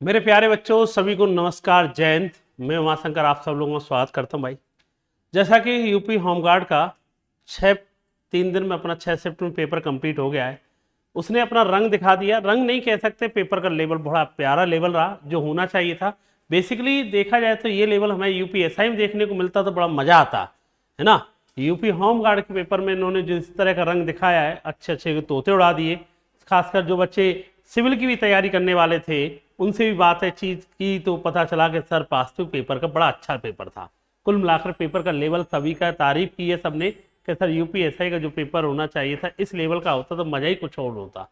मेरे प्यारे बच्चों सभी को नमस्कार, जय हिंद। मैं उमाशंकर आप सब लोगों का स्वागत करता हूं भाई। जैसा कि यूपी होमगार्ड का 3 दिन में अपना 6 शिफ्ट में पेपर कंप्लीट हो गया है। उसने अपना रंग दिखा दिया, रंग नहीं कह सकते, पेपर का लेवल बड़ा प्यारा लेवल रहा जो होना चाहिए था। बेसिकली देखा जाए तो ये लेवल हमें यूपीएसआई में देखने को मिलता तो बड़ा मजा आता है ना। यूपी होमगार्ड के पेपर में इन्होंने जिस तरह का रंग दिखाया है, अच्छे अच्छे तोते उड़ा दिए। खासकर जो बच्चे सिविल की भी तैयारी करने वाले थे उनसे भी बात है चीज की तो पता चला कि सर पास तो पेपर का बड़ा अच्छा पेपर था। कुल मिलाकर पेपर का लेवल सभी का तारीफ की है सबने कि सर यूपीएसआई का जो पेपर होना चाहिए था इस लेवल का होता तो मजा ही कुछ और होता।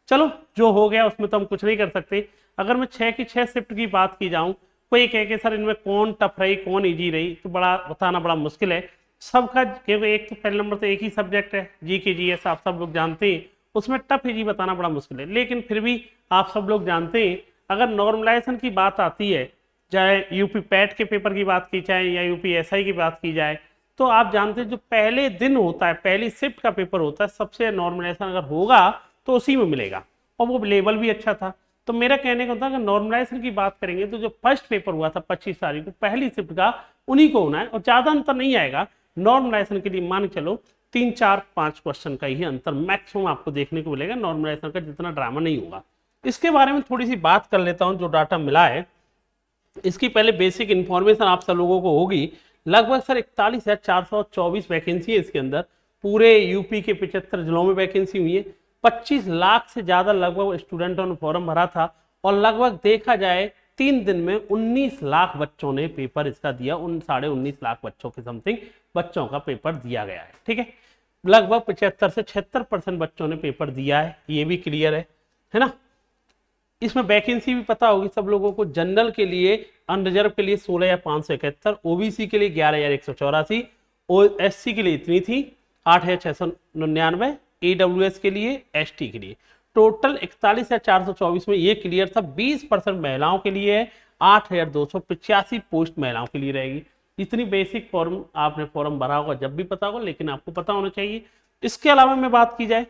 चलो जो हो गया उसमें तो हम कुछ नहीं कर सकते। अगर मैं 6 की 6 शिफ्ट की बात की जाऊं, कोई कहे कि सर इनमें कौन टफ रही कौन इजी रही, तो बड़ा बताना बड़ा मुश्किल है सबका, क्योंकि एक तो पहले नंबर तो एक ही सब्जेक्ट है जी के जी एस, आप सब लोग जानते हैं। उसमें टफ इजी बताना बड़ा मुश्किल है, लेकिन फिर भी आप सब लोग जानते हैं अगर नॉर्मलाइजेशन की बात आती है, चाहे यूपी पैट के पेपर की बात की जाए या यूपी एसआई की बात की जाए, तो आप जानते हैं जो पहले दिन होता है, पहली शिफ्ट का पेपर होता है, सबसे नॉर्मलाइजेशन अगर होगा तो उसी में मिलेगा और वो लेवल भी अच्छा था। तो मेरा कहने का होता है कि नॉर्मलाइजेशन की बात करेंगे तो जो फर्स्ट पेपर हुआ था 25 तारीख को पहली शिफ्ट का, उन्हीं को होना है और ज्यादा अंतर नहीं आएगा। नॉर्मलाइजेशन के लिए मान चलो 3 4 5 क्वेश्चन का ही अंतर मैक्सिमम आपको देखने को मिलेगा, नॉर्मलाइजेशन का जितना ड्रामा नहीं होगा। इसके बारे में थोड़ी सी बात कर लेता हूं। जो डाटा मिला है इसकी पहले बेसिक इंफॉर्मेशन आप सब लोगों को होगी। लगभग सर 41,424 वैकेंसी है इसके अंदर। पूरे यूपी के 75 जिलों में वैकेंसी हुई है। 25 लाख से ज्यादा लगभग स्टूडेंटों ने फॉर्म भरा था और लगभग देखा जाए 3 दिन में 19 लाख बच्चों ने पेपर इसका दिया। 19.5 लाख बच्चों के समथिंग बच्चों का पेपर दिया गया है। ठीक है, लगभग 75 से 76% बच्चों ने पेपर दिया है, ये भी क्लियर है ना। इसमें वैकेंसी भी पता होगी सब लोगों को। जनरल के लिए अनरिजर्व के लिए 16,571, ओबीसी के लिए 11,184, और एससी के लिए इतनी थी 8,699, ईडब्ल्यूएस के लिए, एसटी के लिए टोटल 41,424 में ये क्लियर था। 20% महिलाओं के लिए है, 8,285 पोस्ट महिलाओं के लिए रहेगी। इतनी बेसिक फॉर्म आपने फॉर्म भरा होगा जब भी पता होगा, लेकिन आपको पता होना चाहिए। इसके अलावा में बात की जाए,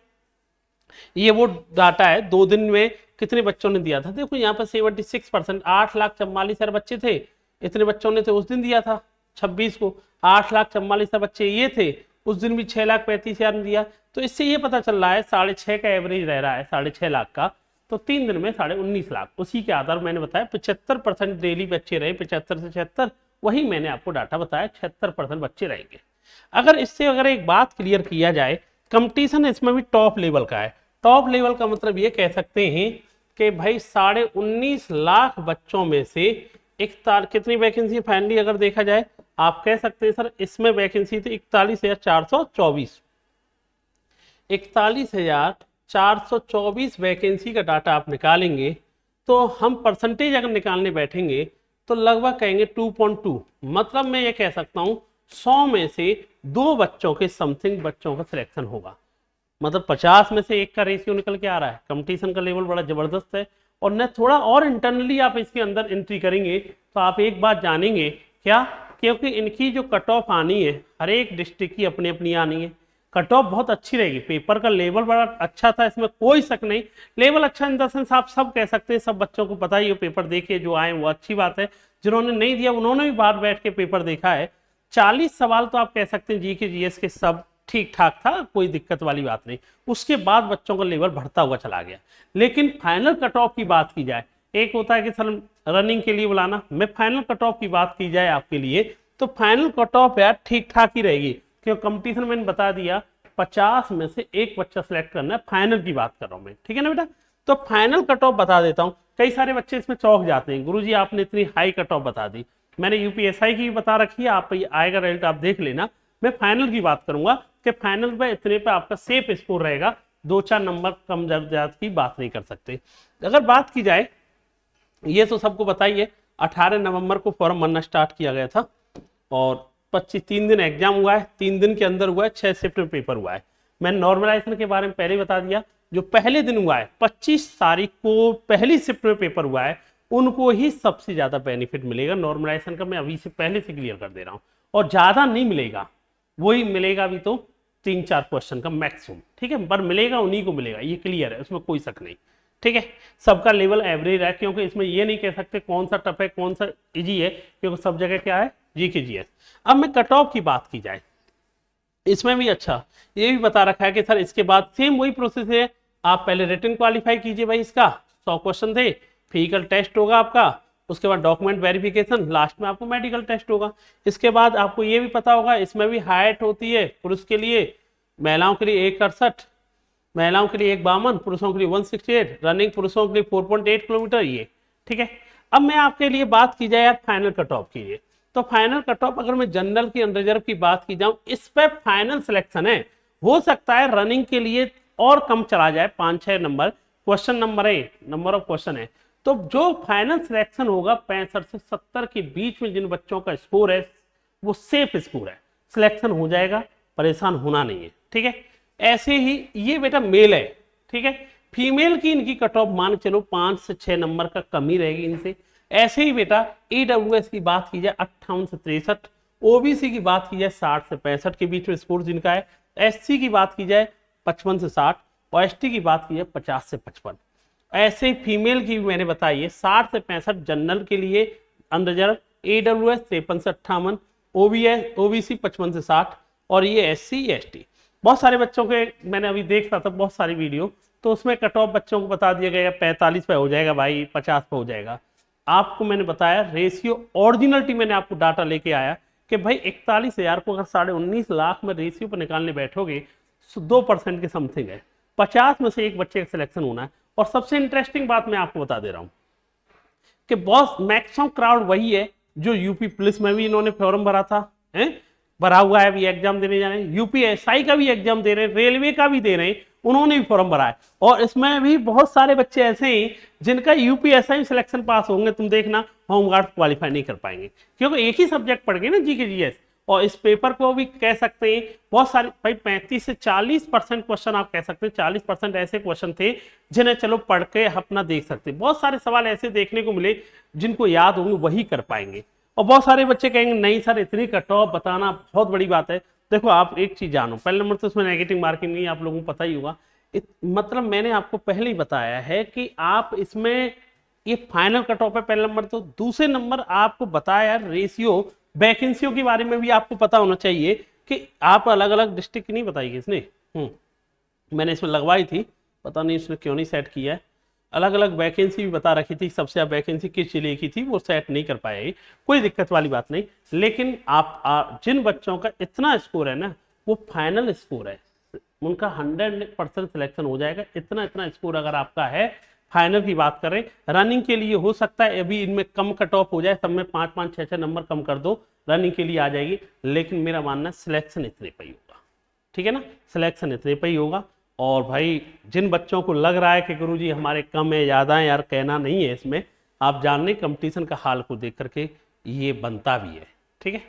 ये वो डाटा है 2 दिन में कितने बच्चों ने दिया था। देखो यहाँ पर 76%, 8,44,000 बच्चे थे, इतने बच्चों ने तो उस दिन दिया था 26 को। 8,44,000 बच्चे ये थे, उस दिन भी 6,35,000 ने दिया। तो इससे ये पता चल रहा है 6.5 का एवरेज रह रहा है, 6.5 लाख का। तो 3 दिन में 19.5 लाख, उसी के आधार मैंने बताया 75% डेली बच्चे रहे, 75 से 76, वही मैंने आपको डाटा बताया 76% बच्चे रहेंगे। अगर एक बात क्लियर किया जाए, कंपटीशन इसमें भी टॉप लेवल का है। टॉप लेवल का मतलब ये कह सकते हैं कि भाई 19.5 लाख बच्चों में से कितनी वैकेंसी फाइनली अगर देखा जाए, आप कह सकते हैं सर इसमें वैकेंसी थी 41,424। 41,424 वैकेंसी का डाटा आप निकालेंगे तो हम परसेंटेज अगर निकालने बैठेंगे तो लगभग कहेंगे 2.2। मतलब मैं ये कह सकता हूं 100 में से 2 बच्चों के समथिंग बच्चों का सिलेक्शन होगा। मतलब 50 में से 1 का रेशियो निकल के आ रहा है। कंपटीशन का लेवल बड़ा जबरदस्त है। और न थोड़ा और इंटरनली आप इसके अंदर एंट्री करेंगे तो आप एक बात जानेंगे क्या, क्योंकि इनकी जो कट ऑफ आनी है, हर एक डिस्ट्रिक्ट की अपनी अपनी आनी है। कट ऑफ बहुत अच्छी रहेगी। पेपर का लेवल बड़ा अच्छा था, इसमें कोई शक नहीं। लेवल अच्छा इन द सेंस आप सब कह सकते हैं, सब बच्चों को पता ही है पेपर देखे जो आए वो अच्छी बात है। जिन्होंने नहीं दिया उन्होंने भी बाहर बैठ के पेपर देखा है। 40 सवाल तो आप कह सकते हैं जी के जीएस के सब ठीक ठाक था, कोई दिक्कत वाली बात नहीं। उसके बाद बच्चों का लेवल बढ़ता हुआ चला गया। लेकिन फाइनल कट ऑफ की बात की जाए, एक होता है कि सर रनिंग के लिए बुलाना, मैं फाइनल कट ऑफ की बात की जाए आपके लिए तो फाइनल कट ऑफ यार ठीक ठाक ही रहेगी। क्योंकि कंपटीशन मैंने बता दिया 50 में से 1 बच्चा सिलेक्ट करना है, फाइनल की बात कर रहा हूं मैं, ठीक है ना बेटा। तो फाइनल कट ऑफ बता देता हूं। कई सारे बच्चे इसमें चौंक जाते हैं, गुरुजी आपने इतनी हाई कट ऑफ बता दी। मैंने यूपीएसआई की भी बता रखी है, आप आएगा रिजल्ट आप देख लेना। मैं फाइनल की बात करूंगा कि फाइनल पे इतने पे आपका सेफ स्कोर रहेगा, 2 4 नंबर कम ज्यादा की बात नहीं कर सकते। अगर बात की जाए, ये तो सबको बताइए 18 नवंबर को फॉर्म भरना स्टार्ट किया गया था और 3 दिन एग्जाम हुआ है। 3 दिन के अंदर हुआ है, 6 शिफ्ट में पेपर हुआ है। मैंने नॉर्मलाइजेशन के बारे में पहले बता दिया। जो पहले दिन हुआ है 25 तारीख को पहली शिफ्ट में पेपर हुआ है, उनको ही सबसे ज्यादा बेनिफिट मिलेगा नॉर्मलाइजेशन का। मैं अभी से पहले से क्लियर कर दे रहा हूं, और ज्यादा नहीं मिलेगा, वही मिलेगा भी तो 3 4 क्वेश्चन का मैक्सिमम, ठीक है, पर मिलेगा उन्हीं को मिलेगा, ये क्लियर है, उसमें कोई शक नहीं, ठीक है, सबका लेवल एवरेज है, क्योंकि इसमें ये नहीं कह सकते कौन सा टफ है कौन सा इजी है, क्योंकि सब जगह क्या है जीके जीएस। अब मैं कट ऑफ की बात की जाए, इसमें भी अच्छा ये भी बता रखा है कि सर इसके बाद सेम वही प्रोसेस है, आप पहले रिटन क्वालिफाई कीजिए भाई, इसका 100 क्वेश्चन थे, फिजिकल टेस्ट होगा आपका, उसके बाद डॉक्यूमेंट वेरिफिकेशन, लास्ट में आपको मेडिकल टेस्ट होगा। इसके बाद आपको ये भी पता होगा इसमें भी हाइट होती है पुरुष के लिए, महिलाओं के लिए 168, महिलाओं के लिए 152, पुरुषों के लिए 168, रनिंग पुरुषों के लिए 4.8 किलोमीटर ये, ठीक है। अब मैं आपके लिए बात की जाए यार फाइनल कट ऑफ की, ये तो फाइनल कट ऑफ अगर मैं जनरल की अनरिजर्व की बात की जाऊं, इस पे फाइनल सिलेक्शन है, हो सकता है रनिंग के लिए और कम चला जाए 5-6 नंबर, क्वेश्चन नंबर है, नंबर ऑफ क्वेश्चन है, तो जो फाइनल सिलेक्शन होगा 65 से 70 के बीच में जिन बच्चों का स्कोर है वो सेफ स्कोर है, सिलेक्शन हो जाएगा, परेशान होना नहीं है, ठीक है। ऐसे ही ये बेटा मेल है, ठीक है, फीमेल की इनकी कट ऑफ मान चलो 5 से 6 नंबर का कमी रहेगी इनसे। ऐसे ही बेटा ईडब्ल्यूएस की बात की जाए 58 से 63, ओबीसी की बात की जाए 60 से 65 के बीच में स्कोर जिनका है, एससी की बात की जाए 55 से 60 और एसटी की बात की जाए 50 से 55। ऐसे ही फीमेल की भी मैंने बताई है 60 से 65 जनरल के लिए अनरिजर्व, ईडब्ल्यूएस 53 से 58, ओबीसी 55 से 60 और ये एससी एसटी। बहुत सारे बच्चों के मैंने अभी देख रहा था बहुत सारी वीडियो, तो उसमें कट ऑफ बच्चों को बता दिया गया 45 पे हो जाएगा भाई, 50 पे हो जाएगा। आपको मैंने बताया रेशियो ओरिजिनलिटी, मैंने आपको डाटा लेके आया कि भाई 41,000 को अगर 19.5 लाख में रेशियो पर निकालने बैठोगे 2% के समथिंग है, 50 में से एक बच्चे का सिलेक्शन होना है। और सबसे इंटरेस्टिंग बात मैं आपको बता दे रहा हूं कि बॉस मैक्सिमम क्राउड वही है जो यूपी पुलिस में भी इन्होंने फॉर्म भरा था, भरा हुआ है, अभी एग्जाम देने जा रहे हैं, यूपीएसआई का भी एग्जाम दे रहे हैं, रेलवे का भी दे रहे हैं, उन्होंने भी फॉर्म भरा है। और इसमें भी बहुत सारे बच्चे ऐसे हैं जिनका यूपीएसआई सिलेक्शन पास होंगे, तुम देखना होमगार्ड क्वालिफाई नहीं कर पाएंगे, क्योंकि एक ही सब्जेक्ट पढ़ गए ना जीके जीएस। और इस पेपर को भी कह सकते हैं बहुत सारे भाई 35 से 40% क्वेश्चन आप कह सकते हैं, 40% ऐसे क्वेश्चन थे जिन्हें चलो पढ़ के अपना देख सकते, बहुत सारे सवाल ऐसे देखने को मिले जिनको याद होंगे वही कर पाएंगे। और बहुत सारे बच्चे कहेंगे नहीं सर इतनी कट ऑफ बताना बहुत बड़ी बात है। देखो आप एक चीज जानो, पहले नंबर तो उसमें नेगेटिव मार्किंग नहीं, आप लोगों को पता ही होगा, मतलब मैंने आपको पहले ही बताया है कि आप इसमें ये फाइनल कट ऑफ है पहले नंबर। तो दूसरे नंबर आपको बताया रेशियो वैकेंसियों के बारे में भी आपको पता होना चाहिए कि आप अलग अलग डिस्ट्रिक्ट की नहीं बताई इसने, मैंने इसमें लगवाई थी, पता नहीं इसने क्यों नहीं सेट किया है, अलग अलग वैकेंसी भी बता रखी थी, सबसे ज्यादा वैकेंसी किस जिले की थी वो सेट नहीं कर पाए, कोई दिक्कत वाली बात नहीं। लेकिन आप जिन बच्चों का इतना स्कोर है ना वो फाइनल स्कोर है, उनका 100% सिलेक्शन हो जाएगा, इतना इतना स्कोर अगर आपका है। फाइनल की बात करें रनिंग के लिए हो सकता है अभी इनमें कम कट ऑफ हो जाए, सब में 5-5 6-6 नंबर कम कर दो, रनिंग के लिए आ जाएगी, लेकिन मेरा मानना है सिलेक्शन इतने पे ही होगा, ठीक है ना, सिलेक्शन इतने पे ही होगा। और भाई जिन बच्चों को लग रहा है कि गुरुजी हमारे कम है ज़्यादा है, यार कहना नहीं है इसमें, आप जानने कंपटीशन का हाल को देख करके ये बनता भी है, ठीक है।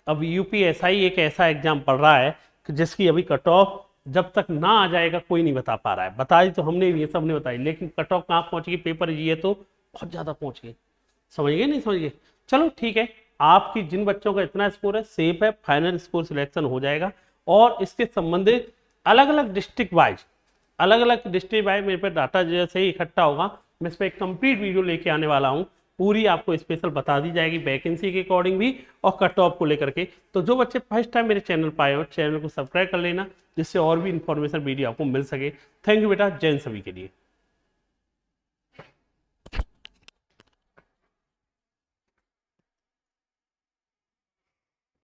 अब यूपीएसआई एक ऐसा एग्जाम पढ़ रहा है कि जिसकी अभी कट ऑफ जब तक ना आ जाएगा कोई नहीं बता पा रहा है, बताई तो हमने भी सबने बताई, लेकिन कट ऑफ कहाँ पहुंच गई, पेपर ये तो बहुत ज़्यादा पहुंच गई, समझ गए नहीं समझ गए। चलो ठीक है, आपकी जिन बच्चों का इतना स्कोर है सेफ है, फाइनल स्कोर सिलेक्शन हो जाएगा। और इसके संबंधित अलग अलग डिस्ट्रिक्ट वाइज मेरे पे डाटा जैसे ही इकट्ठा होगा मैं इस पर एक कंप्लीट वीडियो लेके आने वाला हूँ, पूरी आपको स्पेशल बता दी जाएगी वैकेंसी के अकॉर्डिंग भी और कट ऑफ को लेकर के। तो जो बच्चे फर्स्ट टाइम मेरे चैनल पर आए हो चैनल को सब्सक्राइब कर लेना, जिससे और भी इंफॉर्मेशन वीडियो आपको मिल सके। थैंक यू बेटा, जय हिंद सभी के लिए।